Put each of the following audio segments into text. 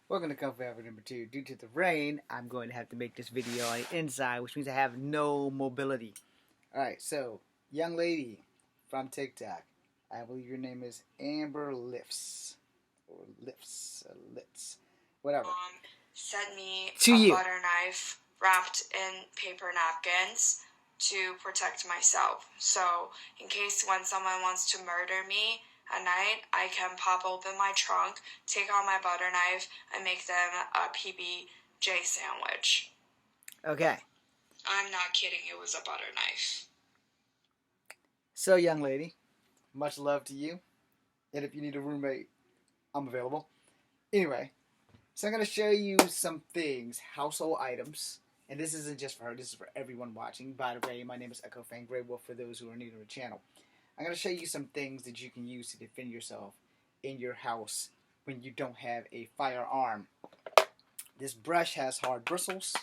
Welcome to Comfort Effort number 2. Due to the rain, I'm going to have to make this video on the inside, which means I have no mobility. Alright, so, young lady from TikTok. I believe your name is Amber Lifts. Or Lifts. Litz. Whatever. Sent me To a you. butter knife wrapped in paper napkins to protect myself. So, in case when someone wants to murder me at night, I can pop open my trunk, take out my butter knife, and make them a PB&J sandwich. Okay. I'm not kidding, it was a butter knife. So, young lady, much love to you. And if you need a roommate, I'm available. Anyway, so I'm going to show you some things, household items. And this isn't just for her, this is for everyone watching. By the way, my name is Echo Fan Grey Wolf for those who are new to the channel. I'm going to show you some things that you can use to defend yourself in your house when you don't have a firearm. This brush has hard bristles,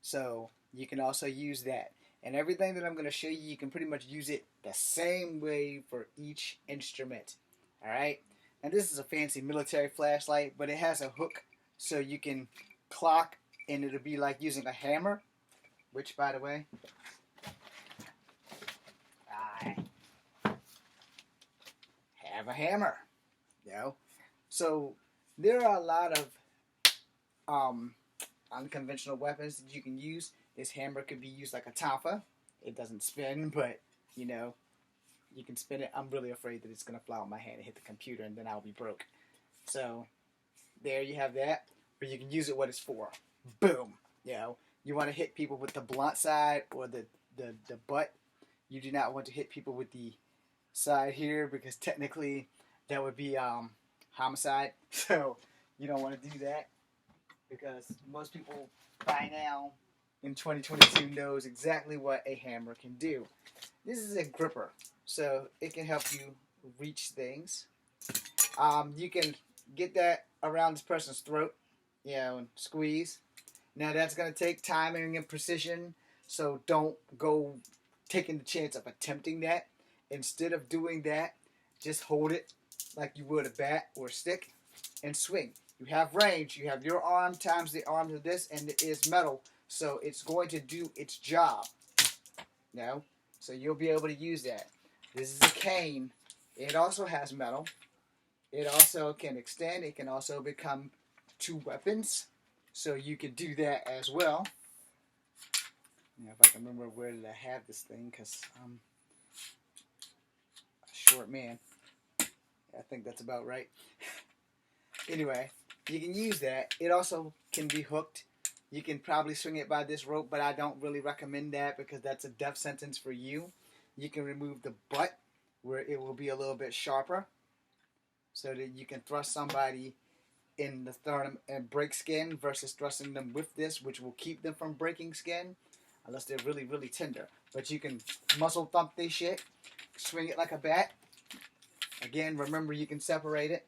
so you can also use that. And everything that I'm going to show you, you can pretty much use it the same way for each instrument. Alright? And this is a fancy military flashlight, but it has a hook so you can clock and it'll be like using a hammer, which, by the way, I have a hammer. You know? So there are a lot of unconventional weapons that you can use. This hammer could be used like a tonfa. It doesn't spin, but you know, you can spin it. I'm really afraid that it's gonna fly on my hand and hit the computer, and then I'll be broke. So there you have that. Or you can use it what it's for. Boom. You know, you want to hit people with the blunt side or the butt. You do not want to hit people with the side here because technically that would be homicide. So you don't want to do that because most people by now in 2022 knows exactly what a hammer can do. This is a gripper, so it can help you reach things. You can get that around this person's throat, you know, and squeeze. Now that's going to take timing and precision, so don't go taking the chance of attempting that. Instead of doing that, just hold it like you would a bat or a stick and swing. You have range. You have your arm times the arm of this, and it is metal, so it's going to do its job. You know? So you'll be able to use that. This is a cane. It also has metal. It also can extend. It can also become two weapons. So you can do that as well. Now, if I can remember where did I have this thing, because I'm a short man. I think that's about right. Anyway, you can use that. It also can be hooked. You can probably swing it by this rope, but I don't really recommend that because that's a death sentence for you. You can remove the butt where it will be a little bit sharper so that you can thrust somebody in the sternum and break skin versus thrusting them with this, which will keep them from breaking skin unless they're really, really tender. But you can muscle thump this shit, swing it like a bat. Again, remember you can separate it.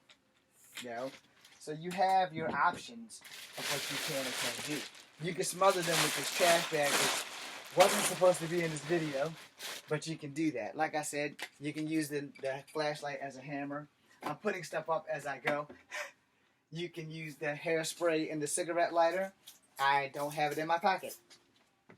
You know? So you have your options of what you can and can't do. You can smother them with this trash bag, which wasn't supposed to be in this video, but you can do that. Like I said, you can use the flashlight as a hammer. I'm putting stuff up as I go. You can use the hairspray and the cigarette lighter. I don't have it in my pocket.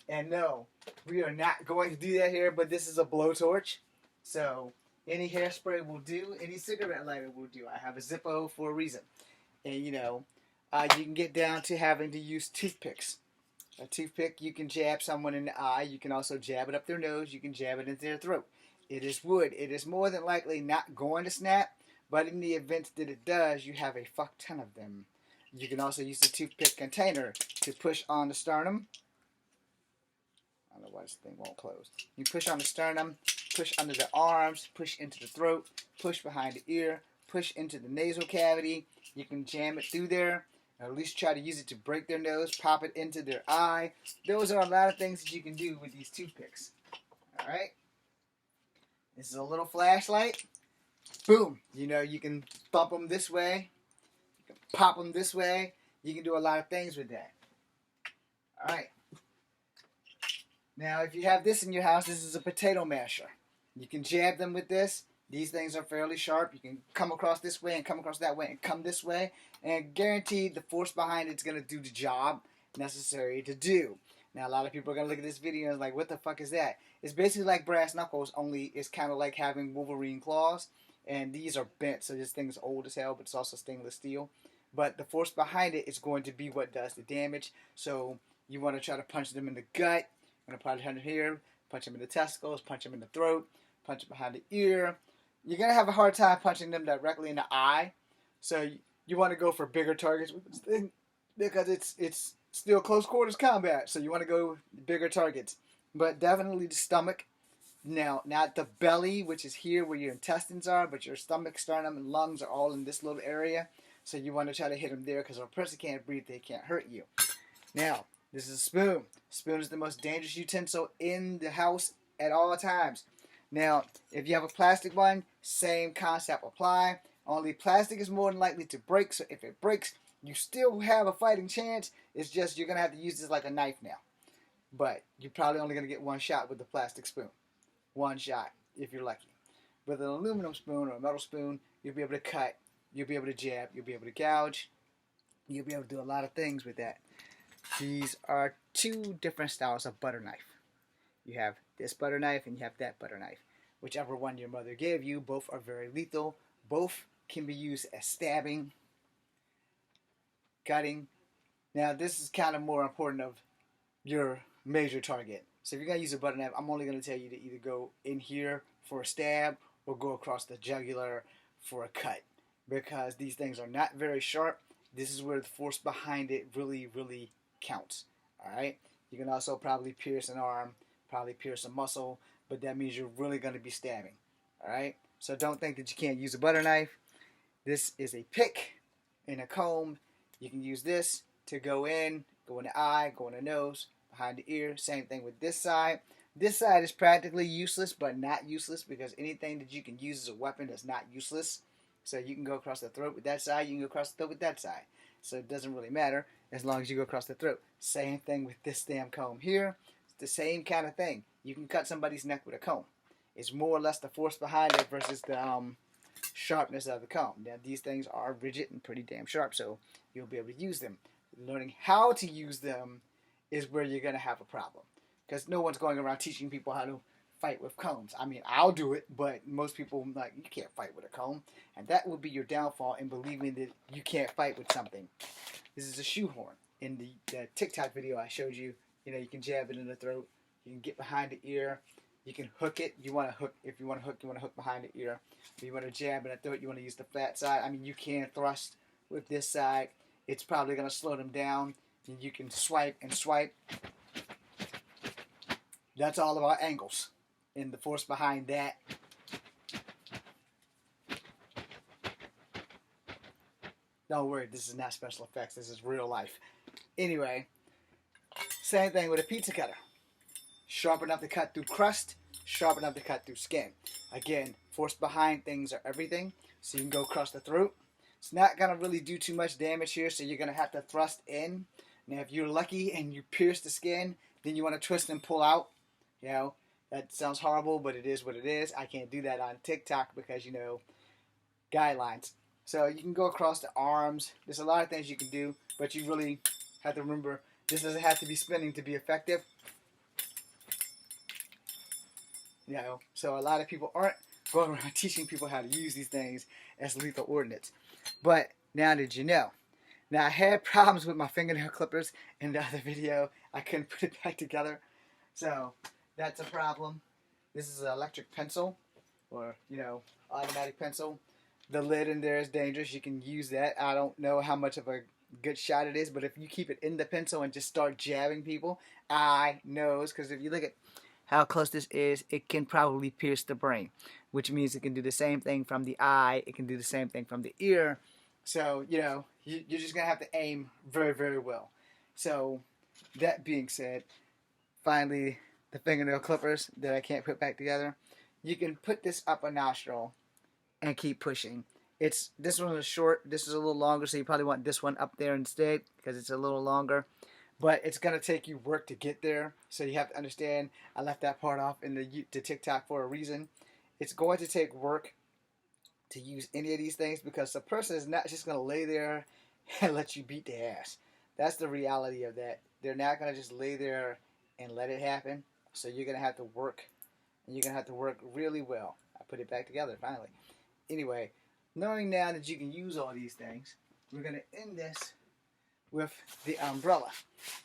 And no, we are not going to do that here, but this is a blowtorch. So any hairspray will do, any cigarette lighter will do. I have a Zippo for a reason. And you know, you can get down to having to use toothpicks. A toothpick, you can jab someone in the eye. You can also jab it up their nose. You can jab it into their throat. It is wood. It is more than likely not going to snap. But in the event that it does, you have a fuck ton of them. You can also use the toothpick container to push on the sternum. I don't know why this thing won't close. You push on the sternum, push under the arms, push into the throat, push behind the ear, push into the nasal cavity. You can jam it through there, or at least try to use it to break their nose, pop it into their eye. Those are a lot of things that you can do with these toothpicks. Alright? This is a little flashlight. Boom! You know, you can thump them this way. You can pop them this way. You can do a lot of things with that. Alright. Now, if you have this in your house, this is a potato masher. You can jab them with this. These things are fairly sharp. You can come across this way and come across that way and come this way, and guaranteed the force behind it's going to do the job necessary to do. Now, a lot of people are going to look at this video and like, what the fuck is that? It's basically like brass knuckles, only it's kind of like having Wolverine claws, and these are bent, so this thing's old as hell, but it's also stainless steel. But the force behind it is going to be what does the damage, so you want to try to punch them in the gut. I'm going to punch them here, punch them in the testicles, punch them in the throat, punch them behind the ear. You're going to have a hard time punching them directly in the eye, so you want to go for bigger targets with this thing because it's still close quarters combat, so you want to go bigger targets. But definitely the stomach. Now, not the belly, which is here where your intestines are, but your stomach, sternum, and lungs are all in this little area. So you want to try to hit them there because if a person can't breathe, they can't hurt you. Now, this is a spoon. Spoon is the most dangerous utensil in the house at all times. Now, if you have a plastic one, same concept apply. Only plastic is more than likely to break, so if it breaks, you still have a fighting chance. It's just you're going to have to use this like a knife now. But you're probably only going to get one shot with the plastic spoon. One shot, if you're lucky. With an aluminum spoon or a metal spoon, you'll be able to cut, you'll be able to jab, you'll be able to gouge, you'll be able to do a lot of things with that. These are two different styles of butter knife. You have this butter knife and you have that butter knife. Whichever one your mother gave you, both are very lethal. Both can be used as stabbing, cutting. Now this is kind of more important of your major target. So if you're going to use a butter knife, I'm only going to tell you to either go in here for a stab or go across the jugular for a cut. Because these things are not very sharp. This is where the force behind it really, really counts. Alright? You can also probably pierce an arm, probably pierce a muscle, but that means you're really going to be stabbing. Alright? So don't think that you can't use a butter knife. This is a pick and a comb. You can use this to go in the eye, go in the nose, behind the ear. Same thing with this side. This side is practically useless, but not useless because anything that you can use as a weapon is not useless. So you can go across the throat with that side, you can go across the throat with that side. So it doesn't really matter as long as you go across the throat. Same thing with this damn comb here. It's the same kind of thing. You can cut somebody's neck with a comb. It's more or less the force behind it versus the sharpness of the comb. Now these things are rigid and pretty damn sharp, so you'll be able to use them. Learning how to use them is where you're going to have a problem. Because no one's going around teaching people how to fight with combs. I mean, I'll do it, but most people like, you can't fight with a comb. And that will be your downfall in believing that you can't fight with something. This is a shoehorn. In the TikTok video I showed you, you can jab it in the throat. You can get behind the ear. You can hook it. If you want to hook behind the ear. If you want to jab in the throat, you want to use the flat side. I mean, you can thrust with this side. It's probably going to slow them down. And you can swipe and swipe. That's all about angles and the force behind that. Don't worry, this is not special effects. This is real life. Anyway, same thing with a pizza cutter. Sharp enough to cut through crust, sharp enough to cut through skin. Again, force behind things are everything. So you can go across the throat. It's not going to really do too much damage here, so you're going to have to thrust in. Now, if you're lucky and you pierce the skin, then you want to twist and pull out. That sounds horrible, but it is what it is. I can't do that on TikTok because, guidelines. So you can go across the arms. There's a lot of things you can do, but you really have to remember this doesn't have to be spinning to be effective. So a lot of people aren't going around teaching people how to use these things as lethal ordnance. But now that you know. Now I had problems with my fingernail clippers in the other video. I couldn't put it back together. So that's a problem. This is an electric pencil or, automatic pencil. The lid in there is dangerous. You can use that. I don't know how much of a good shot it is, but if you keep it in the pencil and just start jabbing people, eye, nose, because if you look at how close this is, it can probably pierce the brain, which means it can do the same thing from the eye. It can do the same thing from the ear. So, you're just going to have to aim very, very well. So, that being said, finally, the fingernail clippers that I can't put back together. You can put this up a nostril and keep pushing. This one is short. This is a little longer, so you probably want this one up there instead because it's a little longer. But it's going to take you work to get there. So you have to understand, I left that part off in the TikTok for a reason. It's going to take work to use any of these things, because the person is not just going to lay there and let you beat their ass. That's the reality of that. They're not going to just lay there and let it happen. So you're going to have to work, and you're going to have to work really well. I put it back together finally. Anyway, knowing now that you can use all these things, we're going to end this with the umbrella.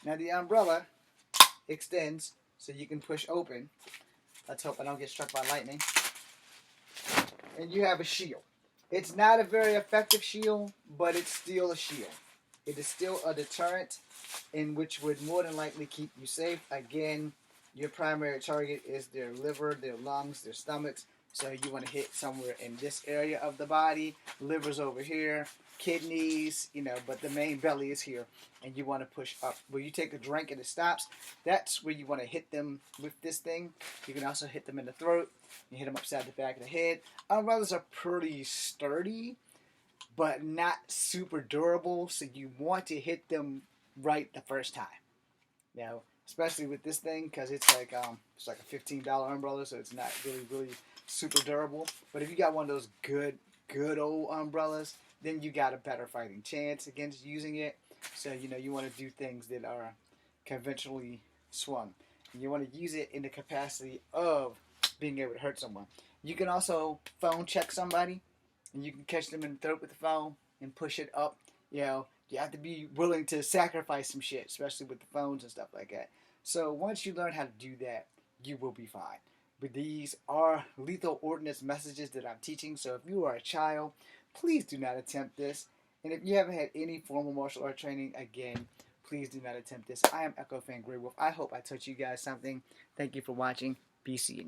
Now the umbrella extends so you can push open. Let's hope I don't get struck by lightning. And you have a shield. It's not a very effective shield, but it's still a shield. It is still a deterrent, in which would more than likely keep you safe. Again, your primary target is their liver, their lungs, their stomachs. So you want to hit somewhere in this area of the body. Liver's over here, kidneys, but the main belly is here. And you want to push up. Where you take a drink and it stops, that's where you want to hit them with this thing. You can also hit them in the throat. You hit them upside the back of the head. Umbrellas are pretty sturdy, but not super durable. So you want to hit them right the first time. Now, especially with this thing, because it's like a $15 umbrella, so it's not really super durable. But if you got one of those good old umbrellas, then you got a better fighting chance against using it. So you want to do things that are conventionally swung. And you want to use it in the capacity of being able to hurt someone. You can also phone check somebody, and you can catch them in the throat with the phone and push it up. You have to be willing to sacrifice some shit, especially with the phones and stuff like that. So once you learn how to do that, you will be fine. But these are lethal ordnance messages that I'm teaching. So if you are a child, please do not attempt this. And if you haven't had any formal martial art training, again, please do not attempt this. I am Echo Fan Grey Wolf. I hope I taught you guys something. Thank you for watching. Be seeing you.